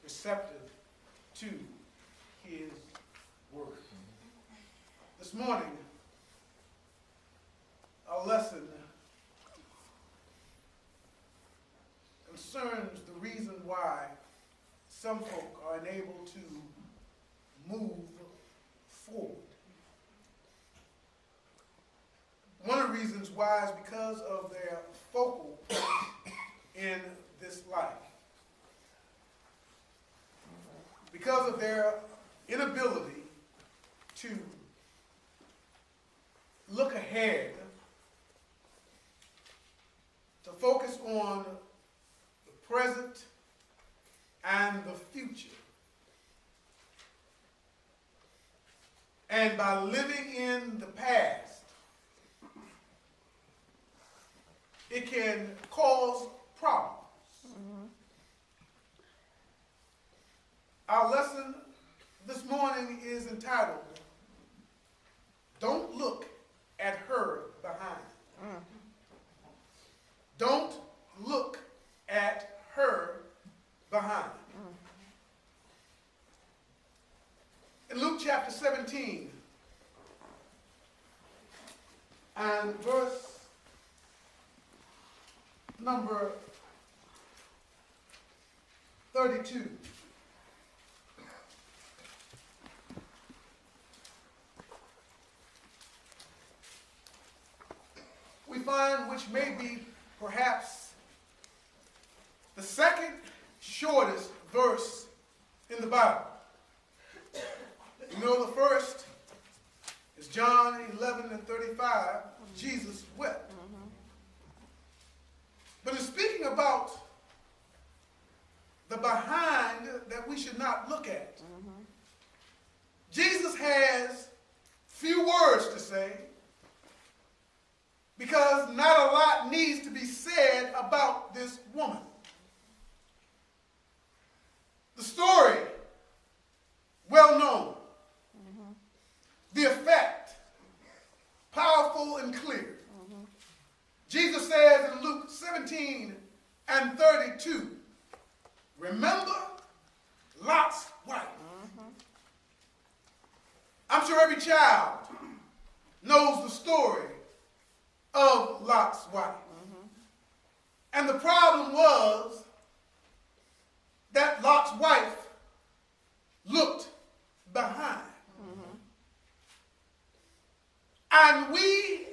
receptive to his word. This morning, our lesson concerns the reason why some folk are unable to move forward. One of the reasons why is because of their focal point in this life. Because of their inability to look ahead, to focus on the present and the future. And by living in the past, it can cause problems. Our lesson this morning is entitled, Don't Look at Her Behind. Don't look at her behind. In Luke chapter 17 and verse number 32. We find, which may be perhaps the second shortest verse in the Bible. You know, the first is John 11:35. Jesus wept. But in speaking about the behind that we should not look at, Jesus has few words to say because not a lot needs to be said about this woman. The story, well known. The effect, powerful and clear. Jesus says in Luke 17 and 32, remember Lot's wife. I'm sure every child knows the story of Lot's wife. And the problem was that Lot's wife looked behind. And we,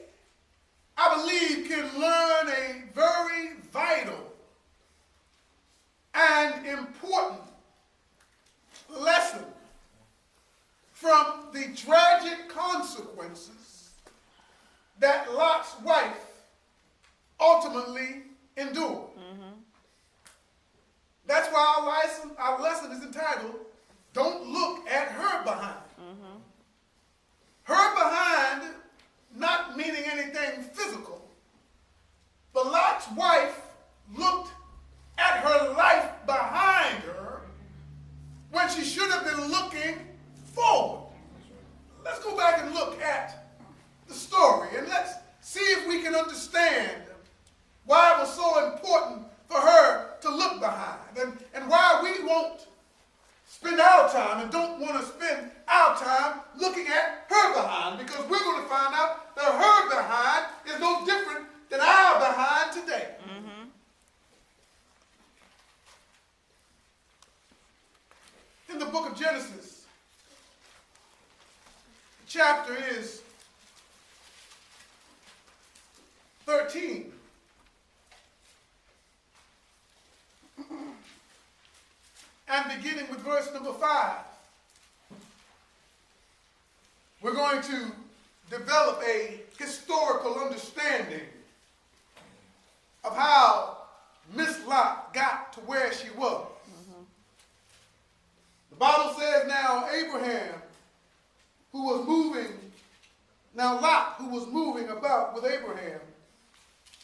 I believe, can learn a very vital and important lesson from the tragic consequences that Lot's wife ultimately endured. That's why our lesson is entitled, Don't Look at Her Behind. Her behind, not meaning anything physical, but Lot's wife looked at her life behind her when she should have been looking forward. Let's go back and look at the story and let's see if we can understand why it was so important for her to look behind and why we won't spend our time and don't want to spend our time looking at her behind, because we're going to find out that her behind is no different than our behind today. In the book of Genesis, the chapter is 13. And beginning with verse number 5, we're going to develop a historical understanding of how Miss Lot got to where she was. The Bible says now Lot, who was moving about with Abraham,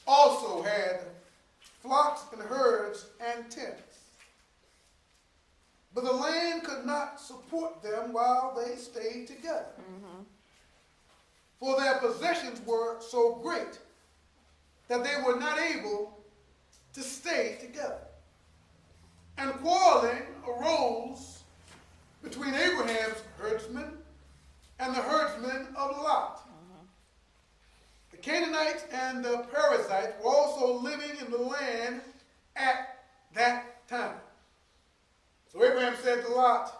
also had flocks and herds and tents. But the land could not support them while they stayed together. For their possessions were so great that they were not able to stay together. And quarreling arose arose between Abraham's herdsmen and the herdsmen of Lot. The Canaanites and the Perizzites were also living in the land at that time. So Abraham said to Lot,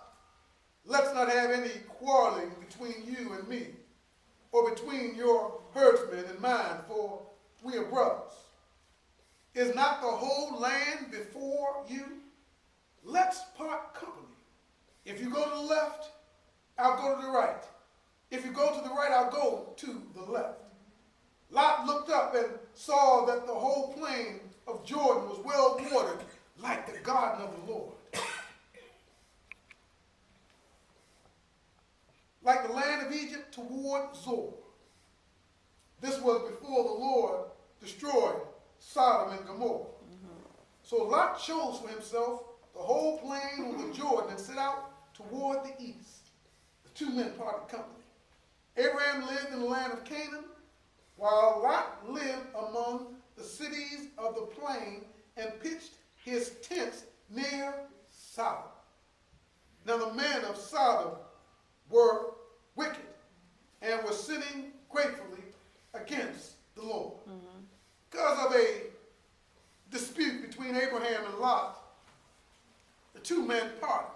let's not have any quarreling between you and me, or between your herdsmen and mine, for we are brothers. Is not the whole land before you? Let's part company. If you go to the left, I'll go to the right. If you go to the right, I'll go to the left. Lot looked up and saw that the whole plain of Jordan was well watered, like the garden of the Lord. Like the land of Egypt toward Zoar. This was before the Lord destroyed Sodom and Gomorrah. So Lot chose for himself the whole plain of the Jordan and set out toward the east. The two men parted company. Abraham lived in the land of Canaan, while Lot lived among the cities of the plain and pitched his tents near Sodom. Now the men of Sodom were wicked and were sinning gratefully against the Lord. Because of a dispute between Abraham and Lot, the two men parted.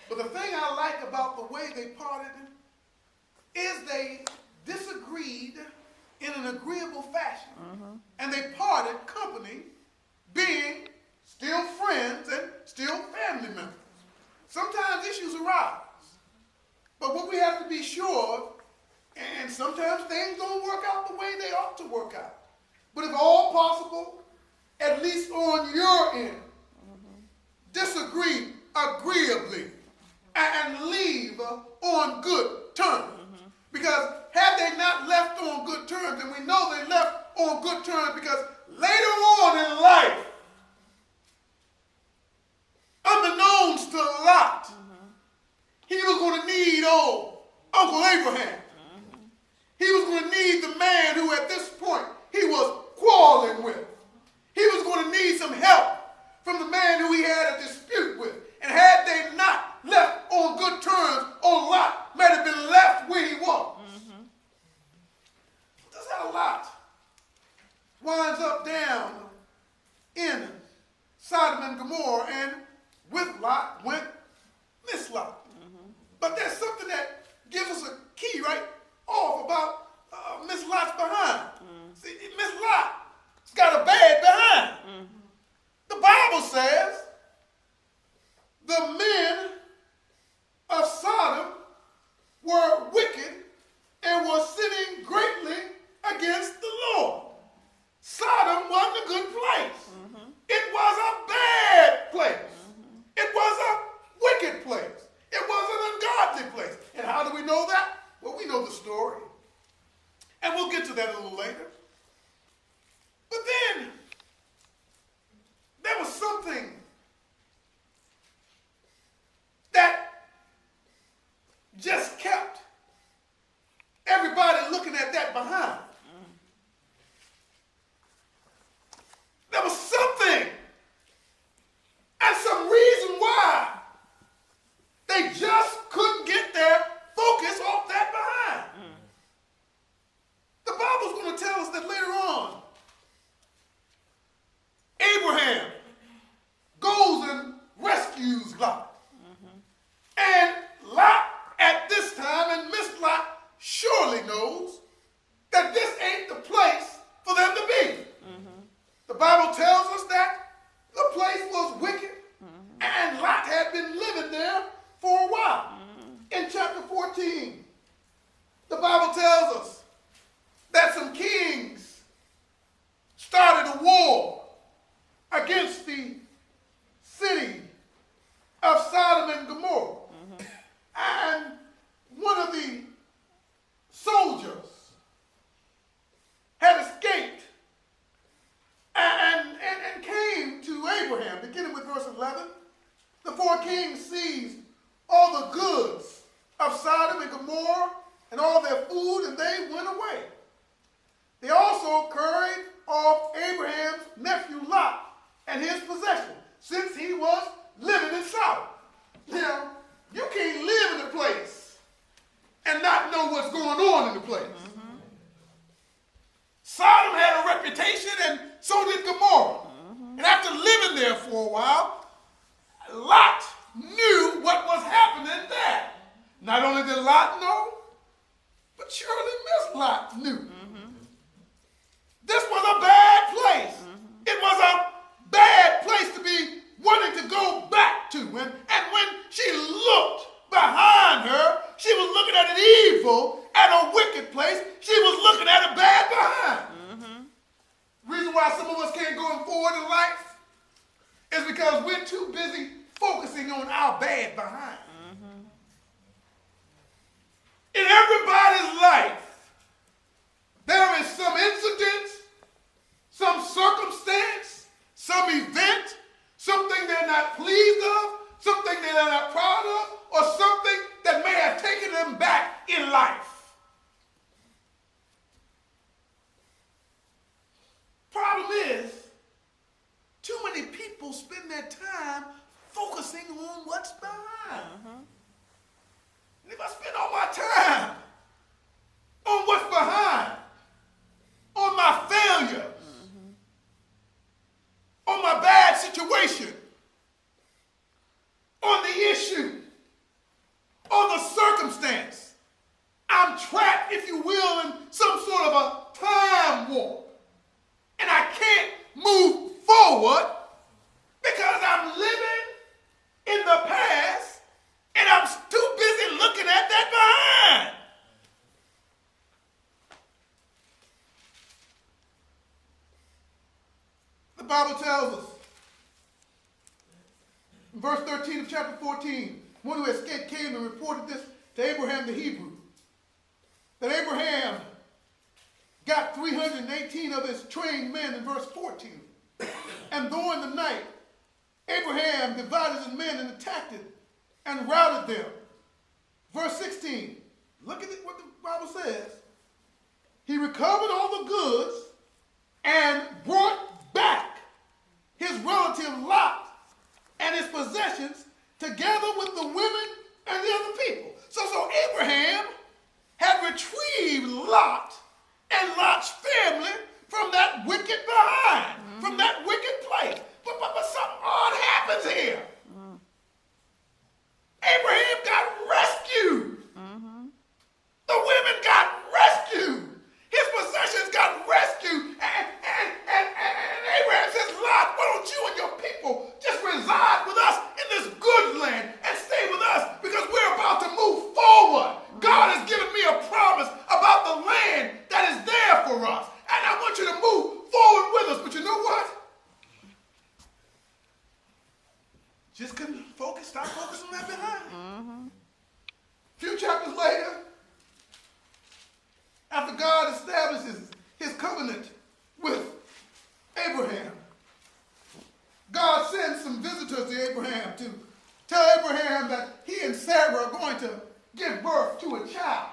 But the thing I like about the way they parted is they disagreed in an agreeable fashion. And they parted company, being still friends and still family members. Sometimes issues arise. But what we have to be sure of, and sometimes things don't work out the way they ought to work out. But if all possible, at least on your end, disagree agreeably and leave on good terms. Because had they not left on good terms, and we know they left on good terms because later on in life, unbeknownst to Lot, he was going to need old Uncle Abraham. He was going to need the man who at this point he was quarreling with. He was going to need some help from the man who he had a dispute with. And had they not left on good terms, old Lot might have been left where he was. That's how Lot winds up down in Sodom and Gomorrah, and with Lot went Miss Lot. But there's something that gives us a key right off about Miss Lot's behind. See, Miss Lot's got a bad behind. The Bible says the men of Sodom were wicked and were sinning greatly against the Lord. Sodom wasn't a good place. It was a bad place. It was a wicked place. It was an ungodly place. And how do we know that? Well, we know the story. And we'll get to that a little later. But then, there was something that just kept everybody looking at that behind. There was something and some reason why they just couldn't get their focus off that behind. The Bible's going to tell us that later on, Abraham goes and rescues Lot. And Lot at this time, and Miss Lot surely knows that this ain't the place for them to be. The Bible tells us that the place was wicked, and Lot had been living there for a while. In chapter 14, the Bible tells us that some kings started a war against the city of Sodom and Gomorrah. And one of the soldiers had escaped and came to Abraham, beginning with verse 11. The four kings seized all the goods of Sodom and Gomorrah and all their food, and they went away. They also carried off Abraham's nephew Lot and his possession, since he was living in Sodom. back to. And when she looked behind her, she was looking at an evil and a wicked place. She was looking at a bad behind. Reason why some of us can't go forward in life is because we're too busy focusing on our bad behind. In everybody's life, there is some incident, some circumstance, some event, something they're not pleased of, something they're not proud of, or something that may have taken them back in life. Problem is, too many people spend their time focusing on what's behind. And if I spend all my time on what's behind, on my failure, on my bad situation, on the issue, on the circumstance, I'm trapped, if you will, in some sort of a time warp. And I can't move forward because I'm living in the past and I'm too busy looking at that behind. The Bible tells us, in verse 13 of chapter 14, one who escaped came and reported this to Abraham the Hebrew, that Abraham got 318 of his trained men in verse 14. And during the night, Abraham divided his men and attacked it and routed them. Verse 16, look at what the Bible says. He recovered all the goods and brought back his relative Lot and his possessions together with the women and the other people. So Abraham had retrieved Lot and Lot's family from that wicked behind, from that wicked place. But something odd happens here. Abraham got rescued. The women got rescued. His possessions got rescued. And Abraham says, Lot, why don't you and your people just reside with us in this good land and stay with us because we're about to move forward. God has given me a promise about the land that is there for us. And I want you to move forward with us. But you know what? Just couldn't stop focusing on that behind. A few chapters later, after God establishes his covenant with Abraham, God sends some visitors to Abraham to tell Abraham that he and Sarah are going to give birth to a child.